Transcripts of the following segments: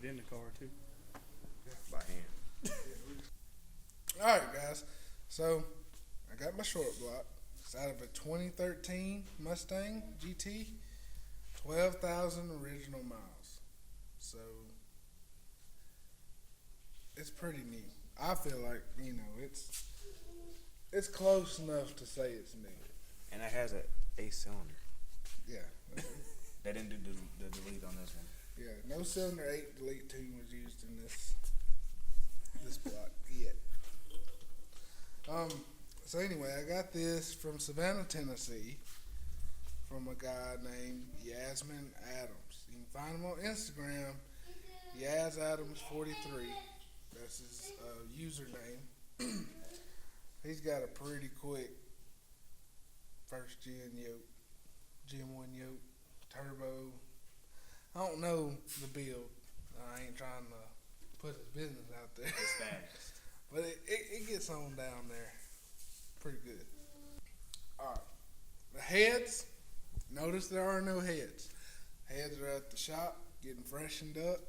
it in the car too. By hand. Alright, guys. So, I got my Shortblock. It's out of a 2013 Mustang GT. 12,000 original miles. So, it's pretty new. I feel like, it's close enough to say it's new. And it has a 8-cylinder. Yeah. They didn't do the delete on this one. Yeah, no cylinder 8 delete 2 was used in this block yet. So anyway, I got this from Savannah, Tennessee, from a guy named Yasmin Adams. You can find him on Instagram, YazAdams43. That's his username. He's got a pretty quick first gen yoke, Gen 1 yoke, turbo. I don't know the build. I ain't trying to put his business out there. It's fast. But it gets on down there pretty good. Alright. The heads, notice there are no heads. Heads are at the shop getting freshened up.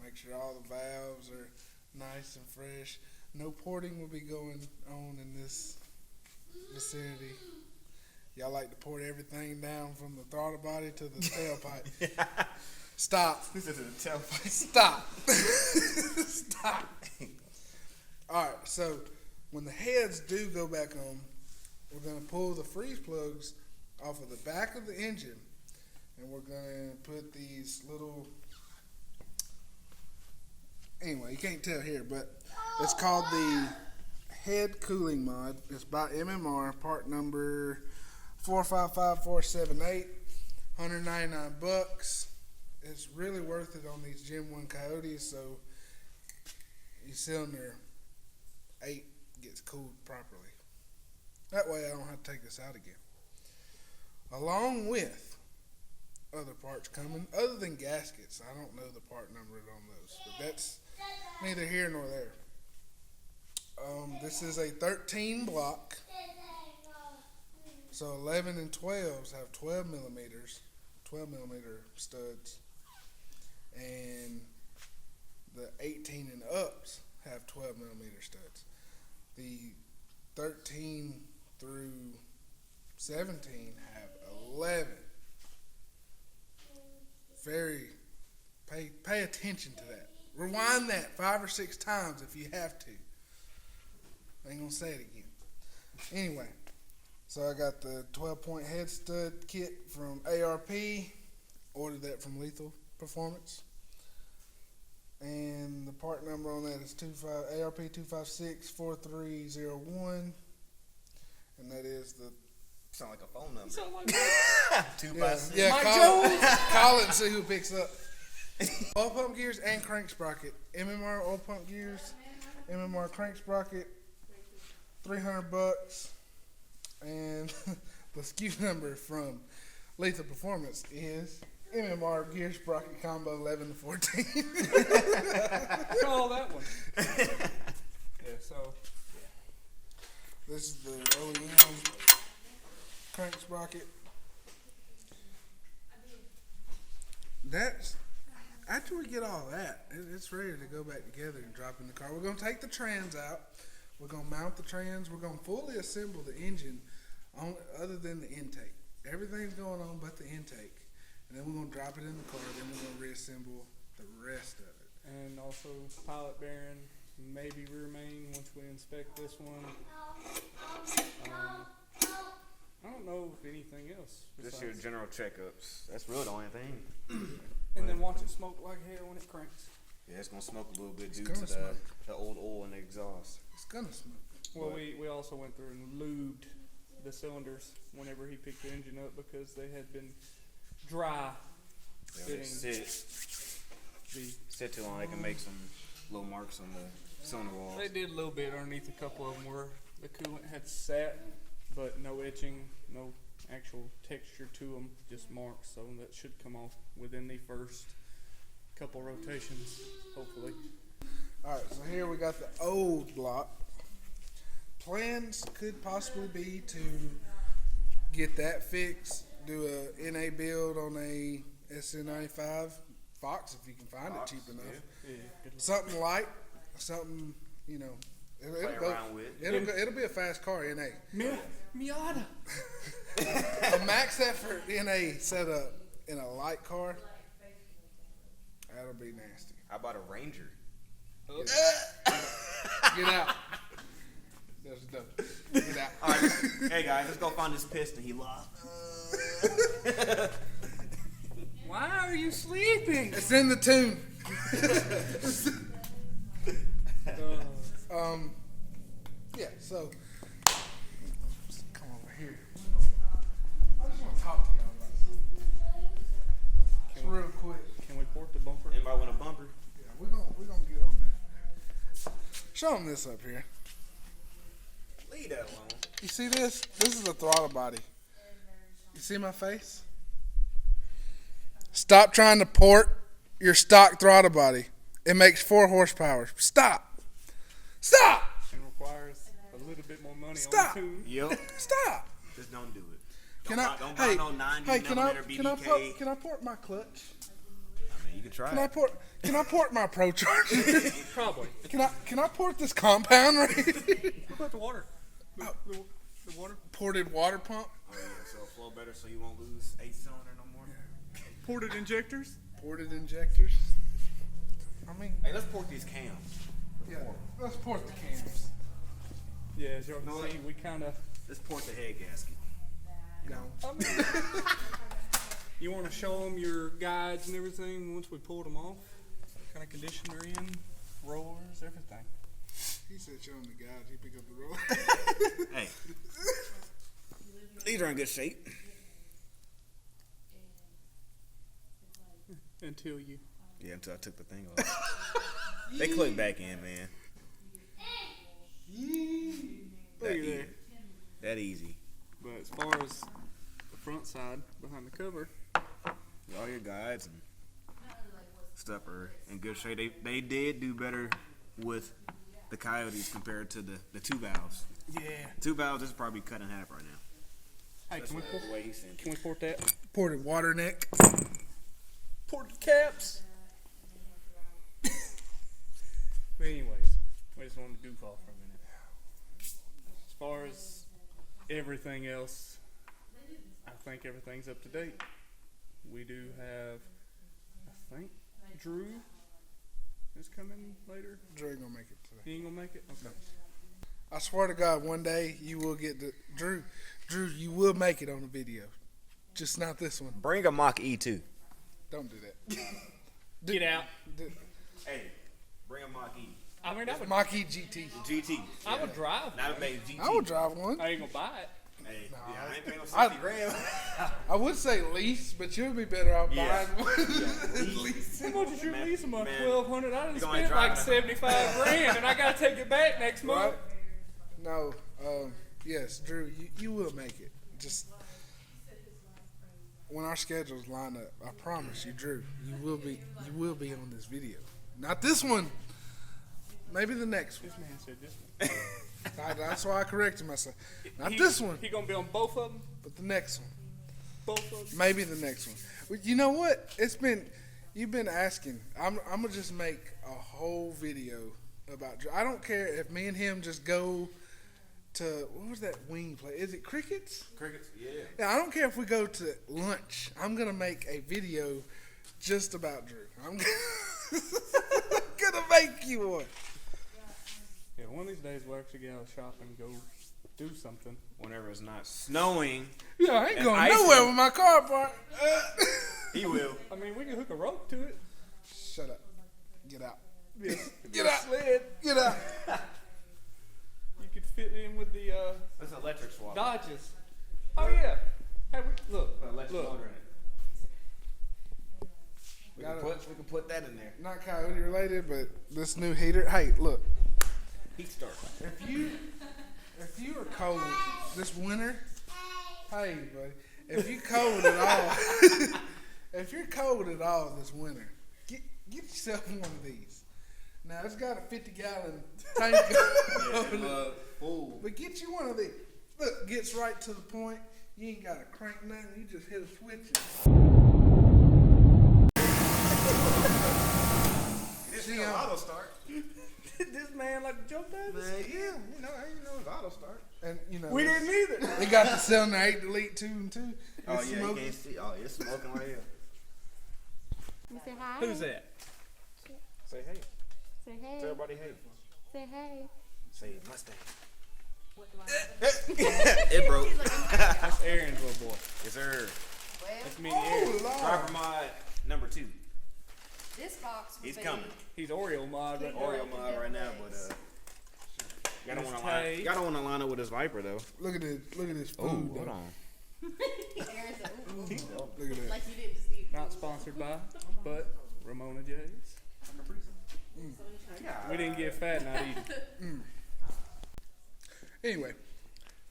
Make sure all the valves are nice and fresh. No porting will be going on in this vicinity. Y'all like to port everything down from the throttle body to the tailpipe. Stop. This is a tailpipe. Stop. Stop. Alright, so when the heads do go back on, we're going to pull the freeze plugs off of the back of the engine, and we're going to put these little, anyway, you can't tell here, but it's called the head cooling mod. It's by MMR, part number 455478, $199. It's really worth it on these Gen 1 Coyotes, so your cylinder 8 gets cooled properly. That way I don't have to take this out again. Along with other parts coming, other than gaskets. I don't know the part numbers on those, but that's neither here nor there. This is a 13 block, so 11 and 12s have 12 millimeter studs, and the 18 and ups have 12 millimeter studs. The 13 through 17 have 11. Pay attention to that. Rewind that 5 or 6 times if you have to. I ain't gonna say it again. Anyway, so I got the 12-point head stud kit from ARP. Ordered that from Lethal Performance. And the part number on that is ARP 2564301. And that is the... Sound like a phone number. Sound like that. 256. Yeah, Mike call it and see who picks up. Oil pump gears and crank sprocket. MMR oil pump gears, MMR crank sprocket, $300. And the SKU number from Lethal Performance is MMR gear sprocket combo 11 to 14. Call that one. Yeah, so This is the OEM crank sprocket. That's after we get all that, it's ready to go back together and drop in the car. We're gonna take the trans out. We're gonna mount the trans. We're gonna fully assemble the engine, other than the intake. Everything's going on but the intake, and then we're gonna drop it in the car. Then we're gonna reassemble the rest of it. and also pilot bearing, maybe rear main once we inspect this one. I don't know if anything else. Just your general checkups. That's really the only thing. And then watch it smoke like hell when it cranks. Yeah, it's gonna smoke a little bit due gonna to smoke. the old oil in the exhaust. It's gonna smoke. Well, we also went through and lubed the cylinders whenever he picked the engine up because they had been dry. They sit too long, they can make some little marks on the cylinder walls. They did a little bit underneath a couple of them where the coolant had sat, but no etching, no actual texture to them, just marks. So that should come off within the first couple rotations, hopefully. Alright, so here we got the old block. Plans could possibly be to get that fixed, do a NA build on a SN95, Fox if you can find Fox, it cheap enough. Yeah, good luck. Something light, something, you know. Play It'll around with. It'll be a fast car, NA. Miata. A max effort NA setup in a light car, that'll be nasty. How about a Ranger? Get out. That's dope. Get out. All right, hey guys, let's go find this piston he lost. Why are you sleeping? It's in the tune. Yeah, so come over here. I just want to talk to y'all about something. Just real quick. Can we port the bumper? Anybody want a bumper? Yeah, we're gonna get on that. Show them this up here. Leave that alone. You see this? This is a throttle body. You see my face? Stop trying to port your stock throttle body. It makes 4 horsepower. Stop. Stop. And requires a little bit more money Stop. on the tune. Yep. Stop. Just don't do it. Can Don't buy no 90 hey, can I millimeter BBK. can I port my clutch? I mean, you can try it. Can I port my Pro Charger? Probably. Can I port this compound right here? What about the water? The water? Ported water pump? Oh, yeah, so it'll flow better so you won't lose 8-cylinder no more. Ported injectors? Ported injectors? I mean, Hey, let's port these cams. yeah, let's port the cams. Yeah, as y'all can see, we kind of. Let's port the head gasket. You know, I mean, you want to show them your guides and everything once we pulled them off? What kind of condition they're in, rollers, everything. he said show him the guys. He pick up the roll. Hey. These are in good shape. Until you. Yeah, until I took the thing off. They click back in, man. Look at there. That easy. But as far as the front side behind the cover, All your guides and stuff are in good shape. They did do better with the Coyotes compared to the 2 valves. yeah. 2 valves is probably cut in half right now. Hey, That's can we the port? way he sent Can we port that? Ported water neck. Ported caps. But anyways, we just wanted to goof off for a minute. As far as everything else, I think everything's up to date. We do have, I think, Drew is coming later. Drew ain't gonna make it today. He ain't gonna make it? Okay. I swear to God, one day you will get the Drew. Drew, you will make it on the video. Just not this one. Bring a Mach E too. Don't do that. Get out. Hey, bring a Mach E. I mean, I would, Mach-E GT. GT. I would drive. Not a big GT. I would drive one. I ain't gonna buy it. Hey, Nah, yeah, I ain't paying no I- 60 grand. I would say lease, but you'll be better off Yeah. buying one. Yeah. Lease. How much is your Man, lease a month? man. 1,200. I done You gonna spent like drive it. 75 grand, and I gotta take it back next month. Right? No. Yes, Drew, you will make it. Just when our schedules line up, I promise you, Drew, you will be on this video. Not this one. Maybe the next one. This man said this one. That's why I corrected myself. Not He- this one, He gonna be on both of them. but the next one. Both of them. Maybe the next one. But you know what? You've been asking. I'm gonna just make a whole video about Drew. I don't care if me and him just go to, what was that wing place? Is it Crickets? Crickets, yeah. Yeah, I don't care if we go to lunch. I'm gonna make a video just about Drew. I'm gonna make you one. Yeah, one of these days we'll actually get out of the shop and go do something. Whenever it's not snowing, Yeah, I ain't And going icing. nowhere with my car parked. he will. I mean, we can hook a rope to it. Shut up. Get out. Yeah. Get out. Sled. Get out. You could fit in with the That's an electric swap. Dodges. Oh yeah. Hey, look. Put an electric Look. motor in it. We Got can put that in there. Not Coyote related, but this new heater. Hey, look. Heat start. If you are cold this winter, hey buddy, if you cold at all, if you're cold at all this winter, get yourself one of these. Now it's got a 50-gallon tank on it, Full. but get you one of these. Look, gets right to the point. You ain't got to crank nothing. You just hit a switch. This is auto start. This man like jumped out. Man, yeah, you know, I didn't know it's auto start. And you know, We didn't either. They got the 7 to 8 delete 2 and 2. Oh It's yeah, you smoking. can't see. Oh, it's smoking right here. You say hi. Who's that? Say hey. Say hey. Tell everybody hey. Say hey. Say Mustang. It broke. That's Aaron's little boy. Yes, sir. That's me and Aaron. Oh, Lord. Driver mod number 2. This box would He's be coming. He's Oreo mod right now. Oreo mod right now, but y'all don't want to line up with his Viper though. Look at this. Look at this Oh, food. hold though. on. Aaron's like, ooh, Look at that. like you didn't just eat. Not sponsored by, but Ramona J's. We didn't get fat not eating. Anyway,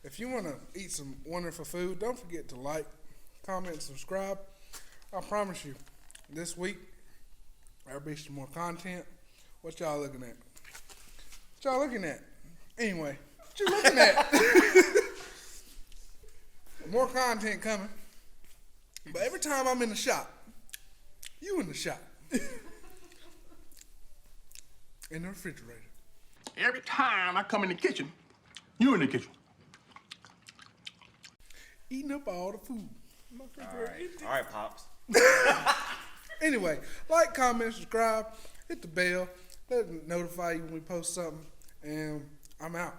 if you want to eat some wonderful food, don't forget to like, comment, and subscribe. I promise you, this week there'll be some more content. What y'all looking at? What y'all looking at? Anyway, what you looking at? More content coming. But every time I'm in the shop, you in the shop. In the refrigerator. Every time I come in the kitchen, you in the kitchen. Eating up all the food. All right, pops. Anyway, like, comment, subscribe, hit the bell, let it notify you when we post something, and I'm out.